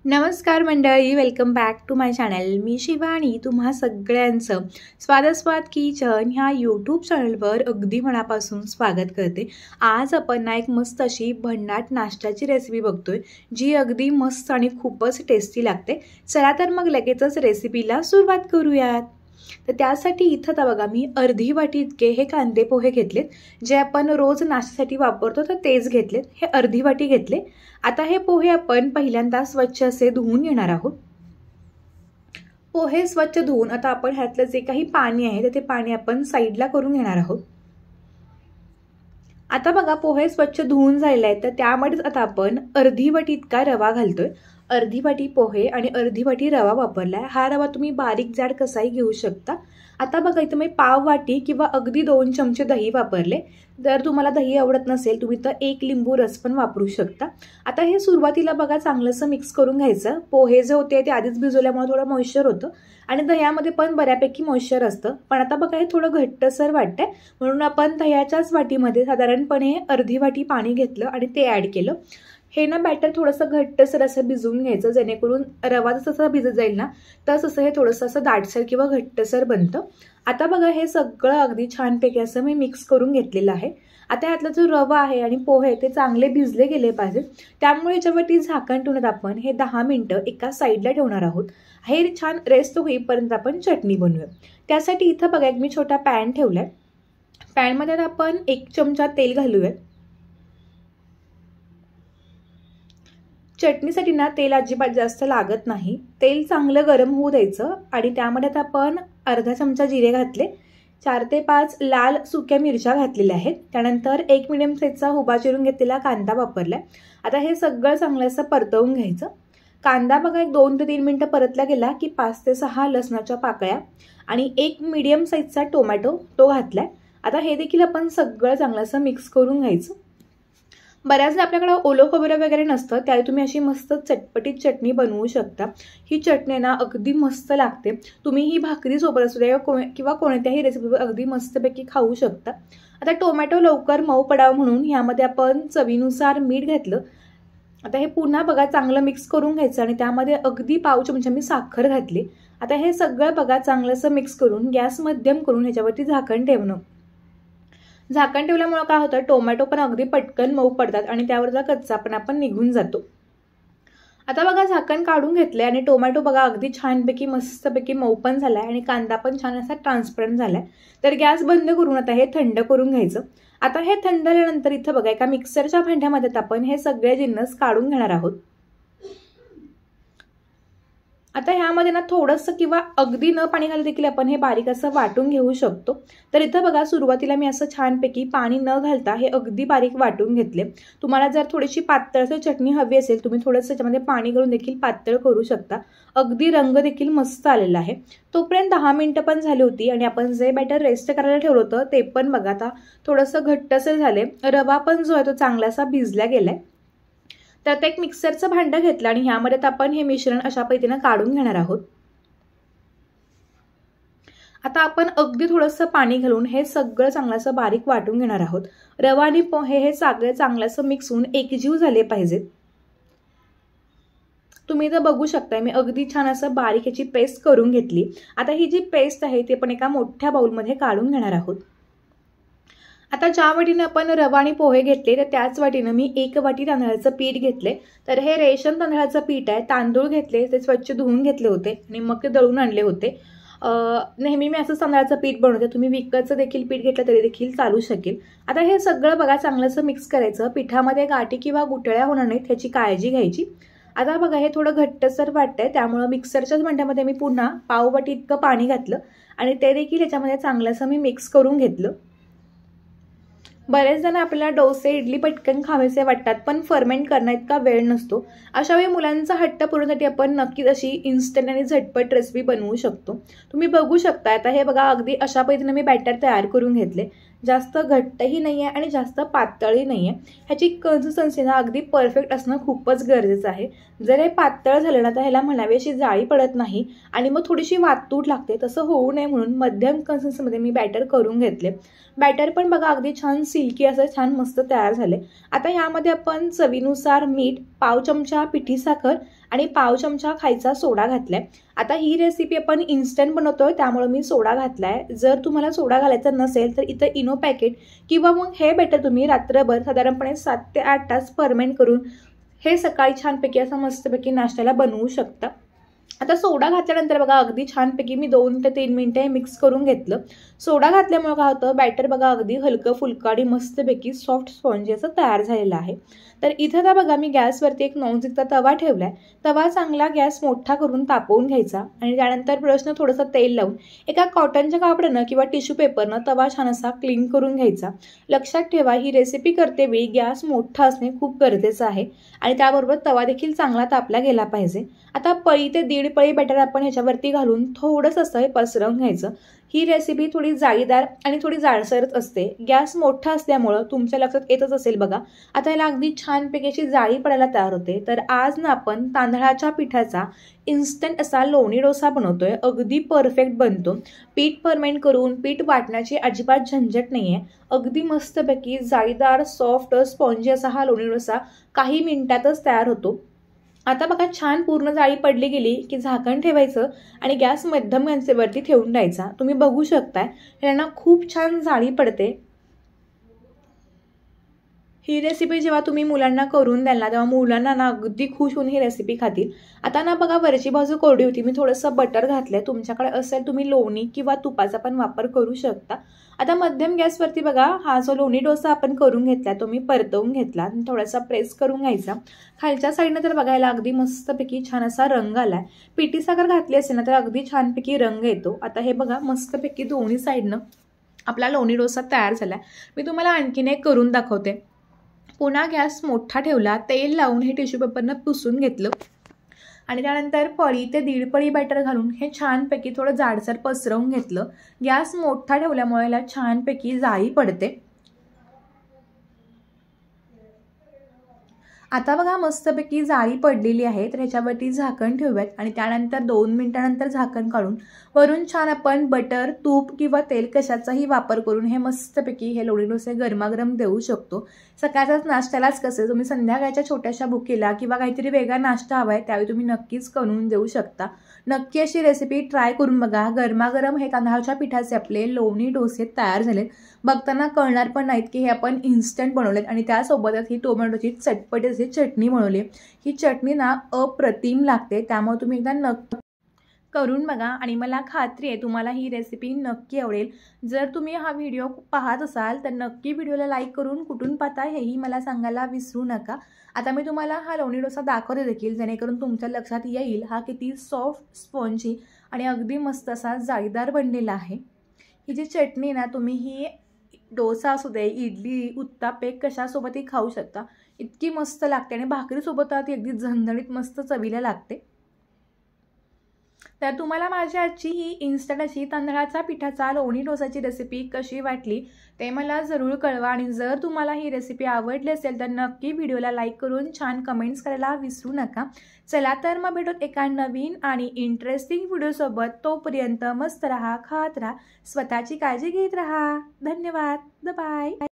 नमस्कार मंडळी, welcome back to my channel. मी शिवानी तुम्हा सगळ्यांचं स्वादास्वाद किचन ह्या यूट्यूब चॅनलवर अगदी मनापासून स्वागत करते. आज आपण ना एक मस्त अशी भन्नाट नाश्त्याची रेसिपी बघतोय, जी अगदी मस्त आणि खूपच टेस्टी लागते. चला तर मग लगेचच रेसिपीला सुरुवात करूयात. तर त्यासाठी इथं तर बघा मी अर्धी वाटी इतके हे कांदे पोहे घेतलेत, जे आपण रोज नाश्त्यासाठी वापरतो तर तेच घेतलेत. हे अर्धी वाटी घेतले. आता हे पोहे आपण पहिल्यांदा स्वच्छ असे धुवून घेणार आहोत. पोहे स्वच्छ धुवून आता आपण ह्यातलं जे काही पाणी आहे तर ते पाणी आपण साईडला करून घेणार आहोत. आता बघा पोहे स्वच्छ धुवून झालेले आहेत, तर त्यामध्येच आता आपण अर्धी वाटी इतका रवा घालतोय. अर्धी वाटी पोहे आणि अर्धी वाटी रवा वापरलाय. हा रवा तुम्ही बारीक जाड कसाही घेऊ शकता. आता बघा इथं मी पाव वाटी किंवा अगदी 2 चमचे दही वापरले. जर तुम्हाला दही आवडत नसेल तुम्ही तर 1 लिंबू रस पण वापरू शकता. आता हे सुरुवातीला बघा चांगलंसं मिक्स करून घ्यायचं. पोहे जे होते ते आधीच भिजवल्यामुळे थोडं मॉइश्चर होतं आणि दह्यामध्ये पण बऱ्यापैकी मॉइश्चर असतं. पण आता बघा हे थोडं घट्टसर वाटतंय, म्हणून आपण दह्याच्याच वाटीमध्ये साधारणपणे अर्धी वाटी पाणी घेतलं आणि ते ॲड केलं. हे ना बॅटर थोडंसं घट्टसर असं भिजवून घ्यायचं, जेणेकरून रवा जसं भिजत जाईल ना तसं हे थोडंसं असं दाटसर किंवा घट्टसर बनतं. आता बघा हे सगळं अगदी छानपैकी असं मी मिक्स करून घेतलेलं आहे. आता ह्यातला जो रवा आहे आणि पोहे ते चांगले भिजले गेले पाहिजेत, त्यामुळे याच्यावरती झाकण ठेवून आपण हे 10 मिनिटं एका साईडला ठेवणार आहोत. हे छान रेस्ट होईपर्यंत आपण चटणी बनवूया. त्यासाठी इथं बघा एक मी छोटा पॅन ठेवलाय. पॅनमध्ये आपण 1 चमचा तेल घालूया. चटणीसाठी ना तेल अजिबात जास्त लागत नाही. तेल चांगलं गरम होऊ द्यायचं आणि त्यामध्ये आता आपण अर्धा चमचा जिरे घातले. 4 ते 5 लाल सुक्या मिरच्या घातलेल्या आहेत. त्यानंतर 1 मिडियम साईजचा उभा चिरून घेतलेला कांदा वापरलाय. आता हे सगळं चांगलं असं परतवून घ्यायचं. कांदा बघा एक 2 ते 3 मिनिटं परतला गेला की 5 ते 6 लसणाच्या पाकळ्या आणि 1 मिडियम साईजचा टोमॅटो तो घातलाय. आता हे देखील आपण सगळं चांगलं असं मिक्स करून घ्यायचं. बऱ्याचदा आपल्याकडे ओलं खोबरं वगैरे नसतं, त्यावेळी तुम्ही अशी मस्त चटपटीत चटणी बनवू शकता. ही चटणी ना अगदी मस्त लागते. तुम्ही ही भाकरी सोबत असू द्या किंवा कोणत्याही रेसिपीवर अगदी मस्तपैकी खाऊ शकता. आता टोमॅटो लवकर मऊ पडावं म्हणून ह्यामध्ये आपण चवीनुसार मीठ घातलं. आता हे पुन्हा बघा चांगलं मिक्स करून घ्यायचं आणि त्यामध्ये अगदी पाव चमचा मी साखर घातली. आता हे सगळं बघा चांगलं असं मिक्स करून गॅस मध्यम करून ह्याच्यावरती झाकण ठेवणं. झाकण ठेवल्यामुळे काय होतं, टोमॅटो पण अगदी पटकन मऊ पडतात आणि त्यावरचा कच्चापणा पण निघून जातो. आता बघा झाकण काढून घेतले आणि टोमॅटो बघा अगदी छानपैकी मस्तपैकी मऊ पण झालाय आणि कांदा पण छान असा ट्रान्सपरंट झालाय. तर गॅस बंद करून आता हे थंड करून घ्यायचं. आता हे थंड झाल्यानंतर इथं बघा एका मिक्सरच्या भांड्यामध्ये आपण हे सगळे जिन्नस काढून घेणार आहोत. आता ह्यामध्ये ना थोडंसं किंवा अगदी न पाणी घालून देखील आपण हे बारीक असं वाटून घेऊ शकतो. तर इथं बघा सुरुवातीला मी असं छानपैकी पाणी न घालता हे अगदी बारीक वाटून घेतले. तुम्हाला जर थोडीशी पातळसर चटणी हवी असेल तुम्ही थोडंसं त्याच्यामध्ये पाणी घालून देखील पातळ करू शकता. अगदी रंग देखील मस्त आलेला आहे. तोपर्यंत 10 मिनिटं पण झाली होती आणि आपण जे बॅटर रेस्ट करायला ठेवलं होतं ते पण बघा आता थोडंसं घट्टसर झाले. रवा पण जो आहे तो चांगलासा भिजला गेलाय. तर आता एक मिक्सरचं भांडं घेतलं आणि ह्यामध्ये आपण हे मिश्रण अशा पद्धतीनं काढून घेणार आहोत. आता आपण अगदी थोडंसं पाणी घालून हे सगळं चांगलं असं बारीक वाटून घेणार आहोत. रवा आणि पोहे हे सगळे चांगलं असं मिक्स होऊन एकजीव झाले पाहिजेत. तुम्ही इथं बघू शकताय मी अगदी छान असं बारीक ह्याची पेस्ट करून घेतली. आता ही जी पेस्ट आहे ती पण एका मोठ्या बाउलमध्ये काढून घेणार आहोत. आता ज्या वाटीनं आपण रवा आणि पोहे घेतले तर त्याच वाटीनं मी 1 वाटी तांदळाचं पीठ घेतले. तर हे रेशन तांदळाचं पीठ आहे. तांदूळ घेतले, ते स्वच्छ धुवून घेतले होते आणि मग ते दळून आणले होते. नेहमी मी असं तांदळाचं पीठ बनवते. तुम्ही विकतचं देखील पीठ घेतलं तरी देखील चालू शकेल. आता हे सगळं बघा चांगलंसं मिक्स करायचं. पिठामध्ये गाठी किंवा गुठळ्या होणार नाहीत ह्याची काळजी घ्यायची. आता बघा हे थोडं घट्टसर वाटतंय, त्यामुळं मिक्सरच्याच भांड्यामध्ये मी पुन्हा पाव वाटी इतकं पाणी घातलं आणि ते देखील ह्याच्यामध्ये चांगलंसं मी मिक्स करून घेतलं. बरेच जण आपल्याला डोसे इडली पटकन खावेसे वाटतात, पण फर्मेंट करण्यात इतका वेळ नसतो. अशा वेळी मुलांचा हट्ट पुरवण्यासाठी आपण नक्कीच अशी इन्स्टंट आणि झटपट रेसिपी बनवू शकतो. तुम्ही बघू शकता आता हे बघा अगदी अशा पद्धतीने मी बॅटर तयार करून घेतले. जास्त घट्टही नाही आहे आणि जास्त पातळही नाही आहे. ह्याची कन्सिस्टन्सी ना अगदी परफेक्ट असणं खूपच गरजेचं आहे. जर हे पातळ झालं ना तर ह्याला म्हणावी अशी जाळी पडत नाही आणि मग थोडीशी वातूट लागते. तसं होऊ नये म्हणून मध्यम कन्सिस्टन्सीमध्ये मी बॅटर करून घेतले. बॅटर पण बघा अगदी छान सिल्की असं छान मस्त तयार झाले. आता ह्यामध्ये आपण चवीनुसार मीठ, पाव चमचा पिठी साखर आणि पाव चमचा खायचा सोडा घातलाय। आता ही रेसिपी आपण इन्स्टंट बनवतोय त्यामुळे मी सोडा घातलाय। जर तुम्हाला सोडा घालायचा नसेल तर इथं इनो पॅकेट किंवा मग हे बेटर तुम्ही रात्रभर साधारणपणे 7 ते 8 तास फर्मेंट करून हे सकाळी छानपैकी असं मस्तपैकी नाश्त्याला बनवू शकता। आता सोडा घातल्यानंतर बघा अगदी छानपैकी मी 2 ते 3 मिनिटे मिक्स करून घेतलं। सोडा घातल्यामुळे काय होतं बॅटर बघा अगदी हलकं फुलकं आणि मस्तपैकी सॉफ्ट स्पॉन्जी असं तयार झालेलं आहे। तर इथं का बघा मी गॅसवरती एक नॉनस्टिकचा तवा ठेवलाय। तवा चांगला गॅस मोठा करून तापवून घ्यायचा आणि त्यानंतर ब्रशनं थोडंसं तेल लावून एका कॉटनच्या कापडानं किंवा टिश्यू पेपरनं तवा छान असा क्लीन करून घ्यायचा। लक्षात ठेवा ही रेसिपी करते वेळी गॅस मोठा असणे खूप गरजेचं आहे आणि त्याबरोबर तवा देखील चांगला तापला गेला पाहिजे। आता पळी ते 1.5 पळी बॅटर आपण ह्याच्यावरती घालून थोडंसं असं पसरवून घ्यायचं। ही रेसिपी थोडी जाळीदार आणि थोडी जाडसरच असते। गॅस मोठा असल्यामुळे तुमच्या लक्षात येतच असेल बघा आता याला अगदी छानपैकी अशी जाळी पडायला तयार होते। तर आज ना आपण तांदळाच्या पिठाचा इन्स्टंट असा लोणी डोसा बनवतोय। अगदी परफेक्ट बनतो। पीठ फर्मेंट करून पीठ वाटण्याची अजिबात झंझट नाहीये। अगदी मस्तपैकी जाळीदार सॉफ्ट स्पॉन्जी असा हा लोणी डोसा काही मिनिटातच तयार होतो। आता बघा छान पूर्ण जाळी पडली गेली की झाकण ठेवायचं आणि गॅस मध्यम गॅसवरती ठेवून द्यायचा। तुम्ही बघू शकताय यांना खूप छान जाळी पडते। ही रेसिपी जेव्हा तुम्ही मुलांना करून द्याल ना तेव्हा मुलांना ना अगदी खुश होऊन ही रेसिपी खातील। आता ना बघा वरची बाजू कोरडी होती मी थोडंसं बटर घातलंय। तुमच्याकडे असेल तुम्ही लोणी किंवा तुपाचा पण वापर करू शकता। आता मध्यम गॅसवरती बघा हा जो लोणी डोसा आपण करून घेतला तो मी परतवून घेतला थोडासा प्रेस करून घ्यायचा। खालच्या साईडनं तर बघायला अगदी मस्तपैकी छान असा रंग आलाय। पिठी साखर घातली असेल ना तर अगदी छानपैकी रंग येतो। आता हे बघा मस्तपैकी दोन्ही साईडनं आपला लोणी डोसा तयार झालाय। मी तुम्हाला आणखीन एक करून दाखवते। पुन्हा गॅस मोठा ठेवला तेल लावून हे टिश्यू पेपरनं पुसून घेतलं आणि त्यानंतर पळी ते 1.5 पळी बॅटर घालून हे छानपैकी थोडं जाडसर पसरवून घेतलं। गॅस मोठा ठेवल्यामुळे याला छानपैकी जाळी पडते। आता बघा मस्तपैकी जाळी पडलेली आहे तर ह्याच्यावरती झाकण ठेवूयात आणि त्यानंतर 2 मिनिटानंतर झाकण काढून वरून छान आपण बटर तूप किंवा तेल कशाचाही वापर करून हे मस्तपैकी हे लोणी डोसे गरमागरम देऊ शकतो। सकाळच्याच नाश्त्यालाच कसे तुम्ही संध्याकाळच्या छोट्याशा भुकेला किंवा काहीतरी वेगळा नाश्ता हवा आहे त्यावेळी तुम्ही नक्कीच करून देऊ शकता। नक्की अशी रेसिपी ट्राय करून बघा। गरमागरम हे तांदळाच्या पिठाचे आपले लोणी डोसे तयार झालेत। बघताना कळणार पण नाहीत की हे आपण इन्स्टंट बनवलेत आणि त्यासोबतच ही टोमॅटोची चटपटी अशी चटणी बनवली। ही चटणी ना अप्रतिम लागते त्यामुळे तुम्ही एकदा नक्की करून बघा आणि मला खात्री आहे तुम्हाला ही रेसिपी नक्की आवडेल। जर तुम्ही हा व्हिडिओ पाहत असाल तर नक्की व्हिडिओला लाईक करून कुठून पाहताय हेही मला सांगायला विसरू नका। आता मी तुम्हाला हा लोणी डोसा दाखवते देखील जेणेकरून तुमच्या लक्षात येईल हा किती सॉफ्ट स्पॉन्जी आणि अगदी मस्त असा जाळीदार बनलेला आहे। ही जी चटणी ना तुम्ही ही डोसा असू दे इडली उत्तापे कशासोबतही खाऊ शकता। इतकी मस्त लागते आणि भाकरीसोबत ती अगदी झणझणीत मस्त चवीला लागते। तर तुम्हाला माझी आजची ही इन्स्टंट अशी तांदळाच्या पिठाचा लोणी डोसाची रेसिपी कशी वाटली ते मला जरूर कळवा आणि जर तुम्हाला ही रेसिपी आवडली असेल तर नक्की व्हिडिओला लाईक करून छान कमेंट्स करायला विसरू नका। चला तर मग भेटूत एका नवीन आणि इंटरेस्टिंग व्हिडिओसोबत। तोपर्यंत मस्त रहा खात रहा स्वतःची काळजी घेत रहा। धन्यवाद बाय।